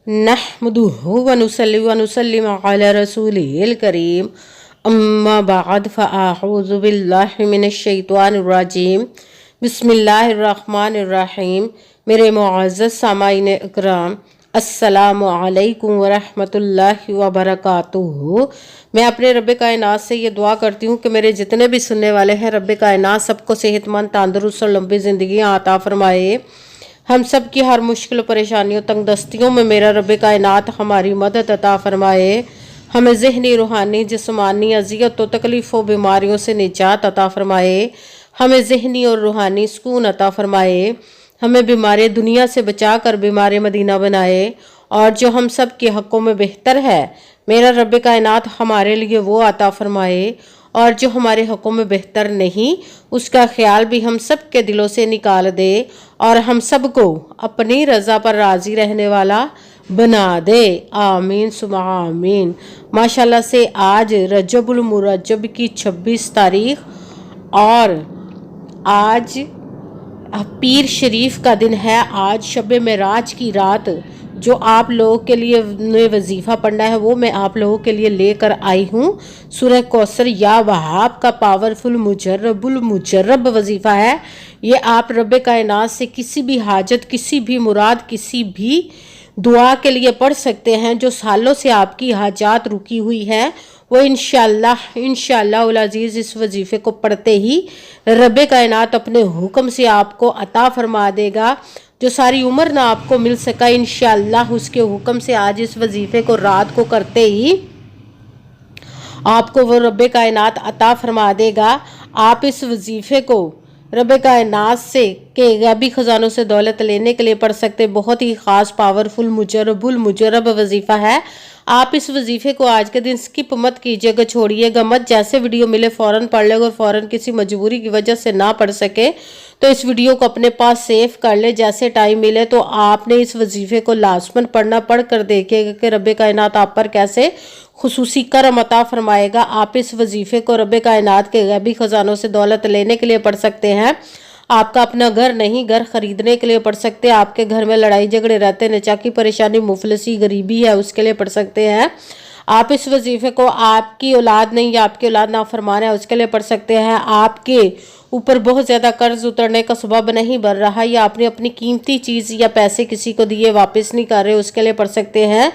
नहमदुहु व नुसल्ली व नुसल्लिमु अला रसूलिहिल करीम अम्मा बाद फ़अऊज़ु बिल्लाहि मिनश शैतानिर रजीम बिस्मिल्लाहिर रहमानिर रहीम। मेरे मुअज़्ज़ज़ सामाईन इकराम, अस्सलामु अलैकुम व रहमतुल्लाहि व बरकातुहू। मैं अपने रब्बे कायनात से ये दुआ करती हूँ कि मेरे जितने भी सुनने वाले हैं, रब्बे कायनात सबको सेहतमंद, तंदुरुस्त और लंबी ज़िंदगियाँ अता फरमाए। हम सब की हर मुश्किल परेशानियों तंगदस्तियों में मेरा रब्बे कायनात हमारी मदद अता फरमाए। हमें ज़हनी, रूहानी, जिस्मानी अज़ियतों, तकलीफ़ों, बीमारियों से निजात अता फरमाए। हमें ज़हनी और रूहानी सुकून अता फरमाए। हमें बीमारी दुनिया से बचा कर बीमारी मदीना बनाए। और जो हम सब के हक़ों में बेहतर है, मेरा रब्बे कायनात हमारे लिए वो अता फरमाए। और जो हमारे हक़ों में बेहतर नहीं, उसका ख्याल भी हम सब के दिलों से निकाल दे और हम सबको अपनी रज़ा पर राज़ी रहने वाला बना दे। आमीन सुमा आमीन। माशाल्लाह से आज रजबुल मुरज्जब की 26 तारीख और आज पीर शरीफ का दिन है। आज शब मेराज की रात जो आप लोगों के लिए वजीफ़ा पढ़ना है वो मैं आप लोगों के लिए लेकर आई हूँ। सूरह कौसर या वहाब का पावरफुल मुजर्रबुल मुजर्रब वजीफ़ा है। ये आप रब्बे कायनात से किसी भी हाजत, किसी भी मुराद, किसी भी दुआ के लिए पढ़ सकते हैं। जो सालों से आपकी हाजात रुकी हुई है वो इंशाअल्लाह उल अज़ीज़ इस वजीफ़े को पढ़ते ही रब्बे कायनात अपने हुक्म से आपको अता फरमा देगा। जो सारी उम्र ना आपको मिल सका, इंशाअल्लाह उसके हुक्म से आज इस वजीफ़े को रात को करते ही आपको वो रब्बे कायनात अता फरमा देगा। आप इस वजीफ़े को रब्बे कायनात से के गैबी ख़जानों से दौलत लेने के लिए पढ़ सकते। बहुत ही ख़ास पावरफुल मुजर्रबुल मुजर्रब वजीफ़ा है। आप इस वजीफ़े को आज के दिन स्किप मत कीजिएगा, छोड़िएगा मत। जैसे वीडियो मिले फ़ौरन पढ़ लेगा और फ़ौरन किसी मजबूरी की वजह से ना पढ़ सके तो इस वीडियो को अपने पास सेव कर ले। जैसे टाइम मिले तो आपने इस वजीफ़े को लाजमन पढ़ना। पढ़ कर देखिएगा कि रब्बे कायनात आप पर कैसे खुसूसी करम अता फरमाएगा। आप इस वजीफ़े को रब्बे कायनात के गैबी ख़जानों से दौलत लेने के लिए पढ़ सकते हैं। आपका अपना घर नहीं, घर खरीदने के लिए पढ़ सकते हैं। आपके घर में लड़ाई झगड़े रहते, नचाकी परेशानी, मुफलिसी, गरीबी है, उसके लिए पढ़ सकते हैं। आप इस वजीफ़े को आपकी औलाद नहीं या आपकी औलाद नाफरमान है उसके लिए पढ़ सकते हैं। आपके ऊपर बहुत ज़्यादा कर्ज उतरने का सबब नहीं बन रहा या आपने अपनी कीमती चीज़ या पैसे किसी को दिए वापस नहीं कर रहे उसके लिए पढ़ सकते हैं।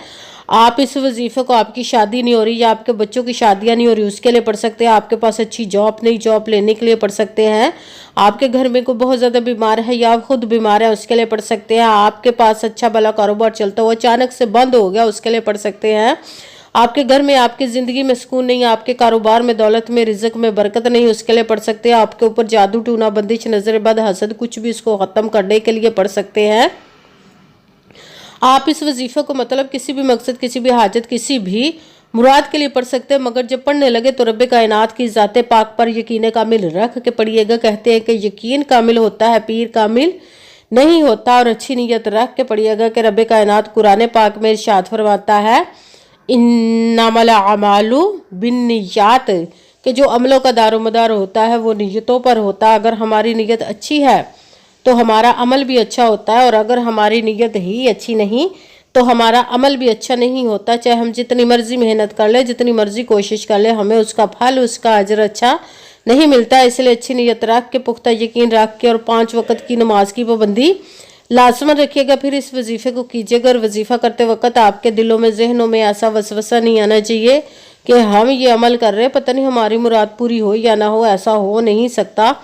आप इस वजीफ़े को आपकी शादी नहीं हो रही या आपके बच्चों की शादियां नहीं हो रही उसके लिए पढ़ सकते हैं। आपके पास अच्छी जॉब नहीं, जॉब लेने के लिए पढ़ सकते हैं। आपके घर में कोई बहुत ज़्यादा बीमार है या आप खुद बीमार है उसके लिए पढ़ सकते हैं। आपके पास अच्छा भला कारोबार चलता हुआ अचानक से बंद हो गया उसके लिए पढ़ सकते हैं। आपके घर में, आपकी ज़िंदगी में सुकून नहीं, आपके कारोबार में, दौलत में, रिज़्क में बरकत नहीं उसके लिए पढ़ सकते हैं। आपके ऊपर जादू, टूना, बंदिश, नज़र बद, हसद कुछ भी इसको ख़त्म करने के लिए पढ़ सकते हैं। आप इस वजीफ़े को मतलब किसी भी मकसद, किसी भी हाजत, किसी भी मुराद के लिए पढ़ सकते हैं। मगर जब पढ़ने लगे तो रब्बे कायनात की ज़ाते पाक पर यकीन कामिल रख के पढ़िएगा। कहते हैं कि यकीन कामिल होता है, पीर कामिल नहीं होता। और अच्छी नीयत रख के पढ़िएगा कि रब्बे कायनात कुरान पाक में इरशाद फरमाता है इन्नमल अमालु बिन्नियात, कि जो अमलों का दारोमदार होता है वो नीयतों पर होता है। अगर हमारी नीयत अच्छी है तो हमारा अमल भी अच्छा होता है और अगर हमारी नीयत ही अच्छी नहीं तो हमारा अमल भी अच्छा नहीं होता। चाहे हम जितनी मर्जी मेहनत कर ले, जितनी मर्जी कोशिश कर ले, हमें उसका फल, उसका अजर अच्छा नहीं मिलता। इसलिए अच्छी नीयत रख के, पुख्ता यकीन रख के और 5 वक्त की नमाज की पाबंदी लाजमन रखिएगा। फिर इस वजीफ़े को कीजिएगा और वजीफ़ा करते वक्त आपके दिलों में, जहनों में ऐसा वसवसा नहीं आना चाहिए कि हम ये अमल कर रहे हैं, पता नहीं हमारी मुराद पूरी हो या ना हो। ऐसा हो नहीं सकता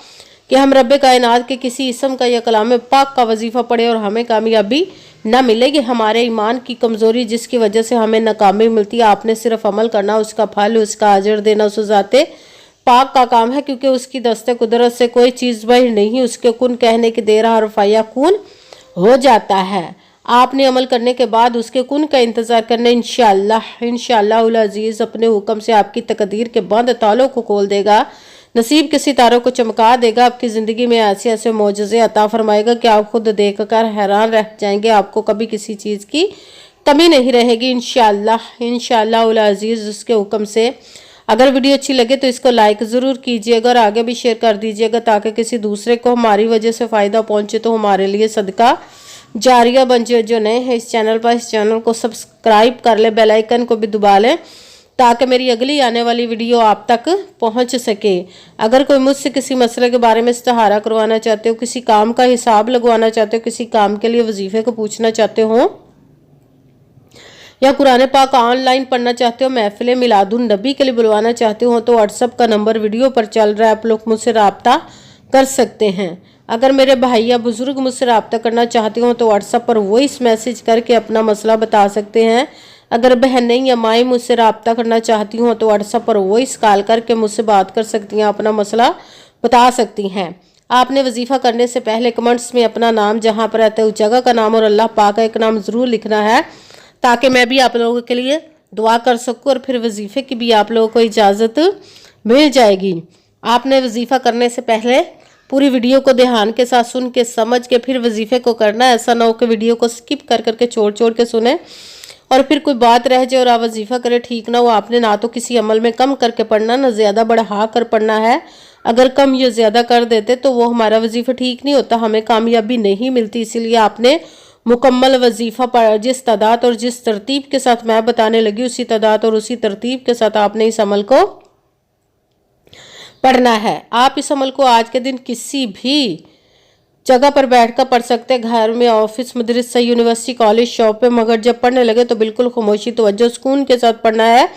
कि हम रब्बे कायनात के किसी इसम का या कलाम पाक का वजीफ़ा पढ़े और हमें कामयाबी ना मिलेगी। हमारे ईमान की कमज़ोरी जिसकी वजह से हमें नाकामी मिलती है। आपने सिर्फ अमल करना, उसका फल, उसका अजर देना उस ज़ाते पाक का काम है, क्योंकि उसकी दस्ते कुदरत से कोई चीज़ बाहर नहीं। उसके कुन कहने की देर हरफ याकून हो जाता है। आपने अमल करने के बाद उसके कुन का इंतज़ार करना। इंशाअल्लाह उल अज़ीज़ अपने हुक्म से आपकी तकदीर के बंद तालों को खोल देगा, नसीब के सितारों को चमका देगा। आपकी ज़िंदगी में ऐसे ऐसे मौजज़े अता फरमाएगा कि आप खुद देखकर हैरान रह जाएंगे। आपको कभी किसी चीज़ की कमी नहीं रहेगी इंशाअल्लाह उल अज़ीज़ उसके हुक्म से। अगर वीडियो अच्छी लगे तो इसको लाइक ज़रूर कीजिएगा और आगे भी शेयर कर दीजिएगा ताकि किसी दूसरे को हमारी वजह से फ़ायदा पहुँचे तो हमारे लिए सदका जारिया बन जाए। जो नए हैं इस चैनल पर, इस चैनल को सब्सक्राइब कर ले, बेल आइकन को भी दबा लें ताकि मेरी अगली आने वाली वीडियो आप तक पहुंच सके। अगर कोई मुझसे किसी मसले के बारे में इस्तिहारा करवाना चाहते हो, किसी काम का हिसाब लगवाना चाहते हो, किसी काम के लिए वजीफे को पूछना चाहते हो, या कुरान पाक ऑनलाइन पढ़ना चाहते हो, महफिल मिलादुन नबी के लिए बुलवाना चाहते हो, तो व्हाट्सएप का नंबर वीडियो पर चल रहा है, आप लोग मुझसे रब्ता कर सकते हैं। अगर मेरे भाई या बुजुर्ग मुझसे रब्ता करना चाहते हो तो व्हाट्सएप पर वॉइस मैसेज करके अपना मसला बता सकते हैं। अगर बहनें या माएँ मुझसे रब्ता करना चाहती हों तो व्हाट्सएप पर वॉइस कॉल करके मुझसे बात कर सकती हैं, अपना मसला बता सकती हैं। आपने वजीफ़ा करने से पहले कमेंट्स में अपना नाम, जहाँ पर रहता है उस जगह का नाम और अल्लाह पाक का एक नाम ज़रूर लिखना है ताकि मैं भी आप लोगों के लिए दुआ कर सकूँ और फिर वजीफ़े की भी आप लोगों को इजाज़त मिल जाएगी। आपने वजीफ़ा करने से पहले पूरी वीडियो को ध्यान के साथ सुन के समझ के फिर वजीफ़े को करना। ऐसा ना हो कि वीडियो को स्किप कर करके छोड़ के सुने और फिर कोई बात रह जाए और आप वजीफ़ा करें, ठीक ना हो। आपने ना तो किसी अमल में कम करके पढ़ना, ना ज़्यादा बढ़ा कर पढ़ना है। अगर कम या ज़्यादा कर देते तो वो हमारा वजीफ़ा ठीक नहीं होता, हमें कामयाबी नहीं मिलती। इसीलिए आपने मुकम्मल वजीफ़ा पर जिस तादाद और जिस तरतीब के साथ मैं बताने लगी, उसी तादाद और उसी तरतीब के साथ आपने इस अमल को पढ़ना है। आप इस अमल को आज के दिन किसी भी जगह पर बैठकर पढ़ सकते हैं, घर में, ऑफिस, मदरसा, यूनिवर्सिटी, कॉलेज, शॉप पे, मगर जब पढ़ने लगे तो बिल्कुल खामोशी, तवज्जो, सुकून के साथ पढ़ना है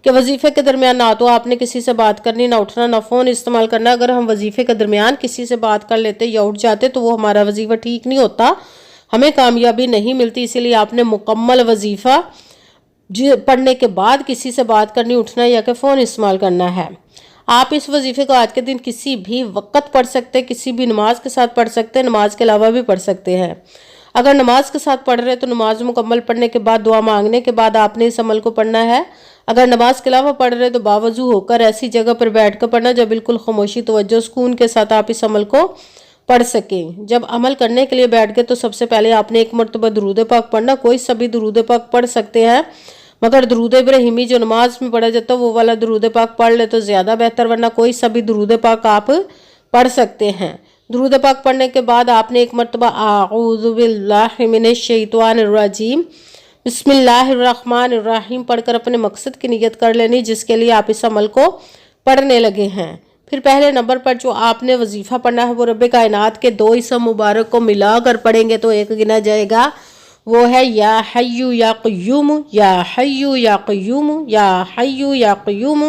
कि वजीफे के दरमियान ना तो आपने किसी से बात करनी, ना उठना, ना फ़ोन इस्तेमाल करना। अगर हम वजीफे के दरमियान किसी से बात कर लेते या उठ जाते तो वो हमारा वजीफा ठीक नहीं होता, हमें कामयाबी नहीं मिलती। इसीलिए आपने मुकम्मल वजीफ़ा पढ़ने के बाद किसी से बात करनी, उठना या कि फ़ोन इस्तेमाल करना है। आप इस वजीफ़े को आज के दिन किसी भी वक्त पढ़ सकते हैं, किसी भी नमाज के साथ पढ़ सकते हैं, नमाज के अलावा भी पढ़ सकते हैं। अगर नमाज के साथ पढ़ रहे हैं तो नमाज मुकम्मल पढ़ने के बाद, दुआ मांगने के बाद आपने इस अमल को पढ़ना है। अगर नमाज के अलावा पढ़ रहे हैं तो बावजू होकर ऐसी जगह पर बैठ कर पढ़ना जब बिल्कुल खामोशी, तवज्जो, सुकून के साथ आप इस अमल को पढ़ सकें। जब अमल करने के लिए बैठ गए तो सबसे पहले आपने एक मरतबा दुरूद पाक पढ़ना। कोई सभी दुरूद पाक पढ़ सकते हैं, मगर दुरूद इब्राहिमी जो नमाज में पढ़ा जाता है वो वाला दुरूद पाक पढ़ ले तो ज़्यादा बेहतर, वरना कोई सभी दुरूद पाक आप पढ़ सकते हैं। दुरूद पाक पढ़ने के बाद आपने एक मरतबा आऊज़ु बिल्लाहि मिनश शैतानिर रजीम बिस्मिल्लाहिर्रहमानिर्रहीम पढ़कर अपने मकसद की नियत कर लेनी जिसके लिए आप इस अमल को पढ़ने लगे हैं। फिर पहले नंबर पर जो आपने वजीफ़ा पढ़ना है वो रब्बे कायनात के दो इसम मुबारक को मिलाकर पढ़ेंगे तो एक गिना जाएगा, वो है या हय्यु या क़य्यूम, या हय्यु या क़य्यूम, या हय्यु या क़य्यूम,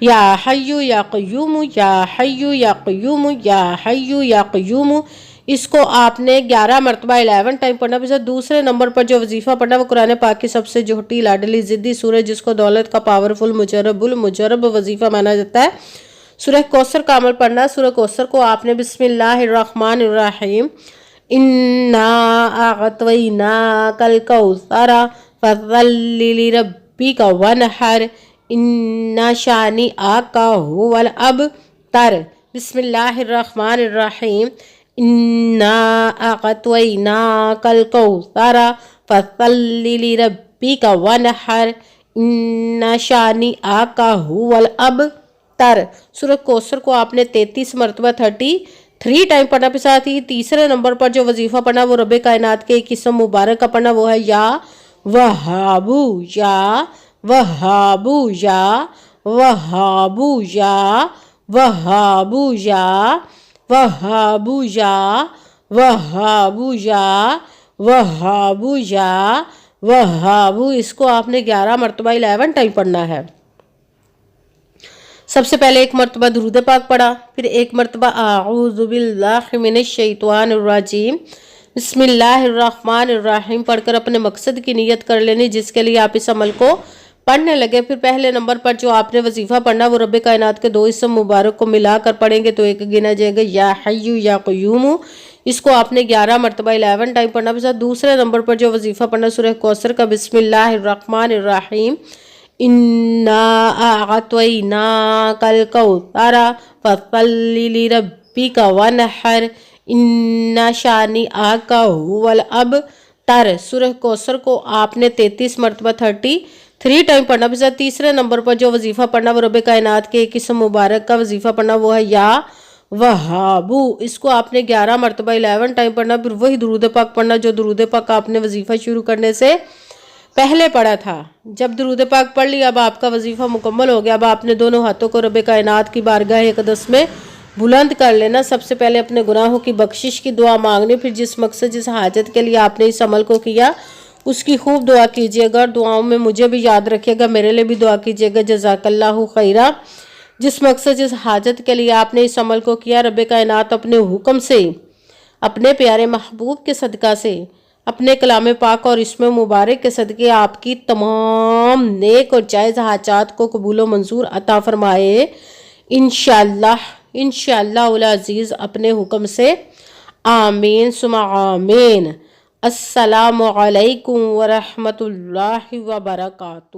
या हय्यु या क़य्यूम, या हय्यु या क़य्यूम, या हय्यु या क़य्यूम। इसको आपने 11 मरतबा 11 टाइम पढ़ना। फिर दूसरे नंबर पर जो वजीफ़ा पढ़ना वो कुरान पाक की सबसे छोटी लाडली ज़िद्दी सूरह जिसको दौलत का पावरफुल मुजरब वजीफ़ा माना जाता है, सूरह कौसर का अमल पढ़ना। सूरह कौसर को आपने बिस्मिल्लाहिर्रहमानिर्रहीम इन्ना अअतैनाकल कौसरा फसल्लि लिरब्बिका वनहर इन्ना शानिअका हुवल अबतर बिस्मिल्लाहिर्रहमानिर्रहीम इन्ना अअतैनाकल कौसरा फसल्लि लिरब्बिका वनहर इन्ना शानिअका हुवल अबतर। सूरह कौसर को आपने 33 मरतबा 33 टाइम पढ़ना। के साथ ही तीसरे नंबर पर जो वजीफ़ा पढ़ना वो रब्बे कायनात के एक इसम मुबारक का पढ़ना, वो है या वहाबू, या वहाबू, या वहाबू, या वहाबू, या वहाबू, या वहाबू, या वहाबू, या वहाबू। इसको आपने 11 मरतबा 11 टाइम पढ़ना है। सबसे पहले एक मरतबा दुरूद पाक पढ़ा, फिर एक मरतबा आऊज़ु बिल्लाहि मिनश शैतानिर रजीम बिस्मिल्लाहिर्रहमानिर्रहीम पढ़कर अपने मकसद की नियत कर लेनी जिसके लिए आप इस अमल को पढ़ने लगे। फिर पहले नंबर पर जो आपने वजीफ़ा पढ़ना वो रब्बे कायनात के दो इसम मुबारक को मिलाकर पढ़ेंगे तो एक गिना जाएगा, या हय्यु या क़य्यूम। इसको आपने 11 मरतबा 11 टाइम पढ़ना। फिर दूसरे नंबर पर जो वजीफ़ा पढ़ना सूरह कौसर का बिस्मिल्लाहिर्रहमानिर्रहीम इन्ना अअतैनाकल कौसरा फसल्लि लिरब्बिका वनहर इन्ना शानिअका हुवल अबतर। सूरह कौसर को आपने 33 मरतबा 33 टाइम पढ़ना। फिर तीसरे नंबर पर जो वजीफ़ा पढ़ना वो रब्बे कायनात के एक इसम मुबारक का वजीफ़ा पढ़ना, वो है या وہابو، اس کو آپ نے 11 مرتبہ 11 ٹائم پڑھنا، پھر وہی درود پاک پڑھنا جو درود پاک آپ نے وظیفہ شروع کرنے سے پہلے پڑھا تھا۔ جب درود پاک پڑھ لیا، اب آپ کا وظیفہ مکمل ہو گیا، اب آپ نے دونوں ہاتھوں کو رب کائنات کی بارگاہ اقدس میں بلند کر لینا۔ سب سے پہلے اپنے گناہوں کی بخشش کی دعا مانگنی، پھر جس مقصد جس حاجت کے لیے آپ نے اس عمل کو کیا اس کی خوب دعا کیجیے گا، اور دعاؤں میں مجھے بھی یاد رکھیے گا، میرے لیے بھی دعا کیجیے گا۔ جزاک اللہ خیرہ۔ جس مقصد جس حاجت کے لیے آپ نے اس عمل کو کیا، رب کائنات اپنے حکم سے، اپنے پیارے محبوب کے صدقہ سے، اپنے کلام پاک اور اسم مبارک کے صدقے آپ کی تمام نیک اور جائز حاجات کو قبول و منظور عطا فرمائے، انشاءاللہ العزیز اپنے حکم سے، آمین ثم آمین۔ السلام علیکم ورحمۃ اللہ وبرکاتہ۔